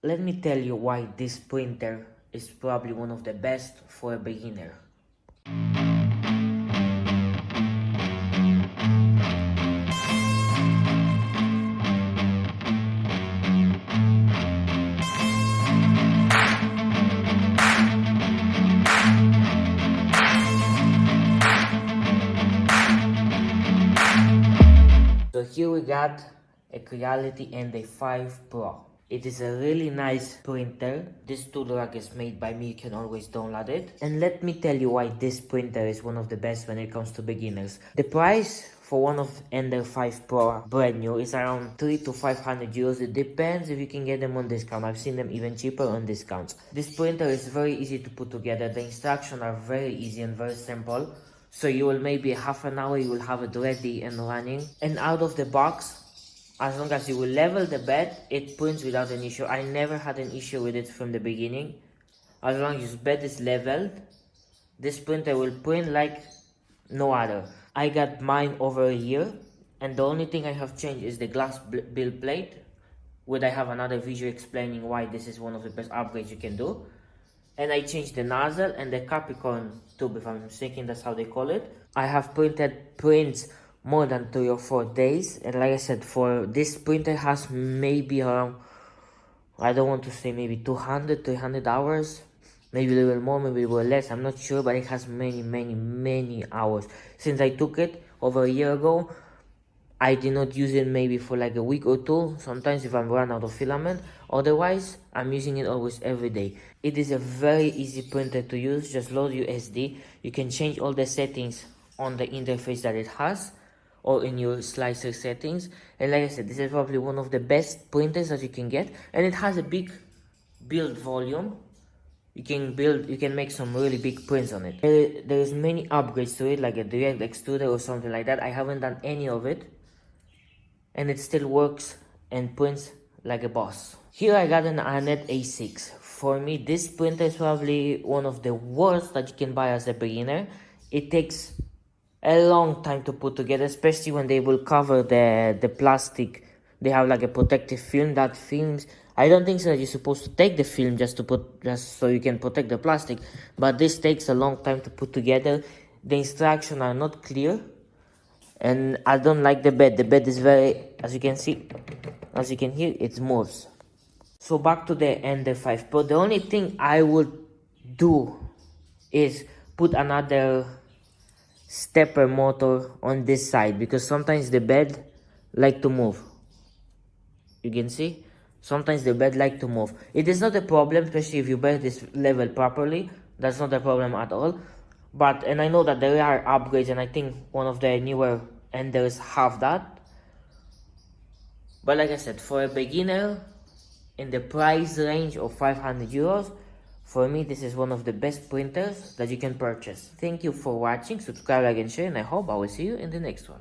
Let me tell you why this printer is probably one of the best for a beginner. So here we got a Creality ND5 Pro. It is a really nice printer. This tool rack is made by me, you can always download it. And let me tell you why this printer is one of the best when it comes to beginners. The price for one of ND5 Pro brand new is around 300 to 500 euros. It depends if you can get them on discount. I've seen them even cheaper on discounts. This printer is very easy to put together. The instructions are very easy and very simple. So you will maybe half an hour, you will have it ready and running. And out of the box, as long as you will level the bed, it prints without an issue. I never had an issue with it from the beginning. As long as the bed is leveled, this printer will print like no other. I got mine over a year, and the only thing I have changed is the glass build plate, where I have another video explaining why this is one of the best upgrades you can do. And I changed the nozzle and the Capricorn tube, if I'm mistaken, that's how they call it. I have printed prints more than 3 or 4 days, and like I said, for this printer has maybe around, I don't want to say maybe 200, 300 hours, maybe a little more, maybe a little less, I'm not sure, but it has many hours. Since I took it over a year ago, I did not use it maybe for like a week or two, sometimes if I'm run out of filament. Otherwise, I'm using it always every day. It is a very easy printer to use. Just load your SD. You can change all the settings on the interface that it has, or in your slicer settings. And like I said, this is probably one of the best printers that you can get, and it has a big build volume. You can make some really big prints on it. There is many upgrades to it, like a direct extruder or something like that. I haven't done any of it, and it still works and prints like a boss. Here I got an Anet A6. For me, this printer is probably one of the worst that you can buy as a beginner. It takes a long time to put together, especially when they will cover the plastic. They have like a protective film that films. I don't think so that you're supposed to take the film just so you can protect the plastic, but this takes a long time to put together. The instructions are not clear, and I don't like the bed. The bed is very, as you can see, as you can hear, it moves. So back to the ND5 Pro. The only thing I would do is put another stepper motor on this side, because sometimes the bed like to move. You can see, sometimes the bed like to move. It is not a problem, especially if your bed is leveled properly. That's not a problem at all. But, and I know that there are upgrades, and I think one of the newer Enders have that. But like I said, for a beginner in the price range of 500 euros, for me this is one of the best printers that you can purchase. Thank you for watching, subscribe, like and share, and I hope I will see you in the next one.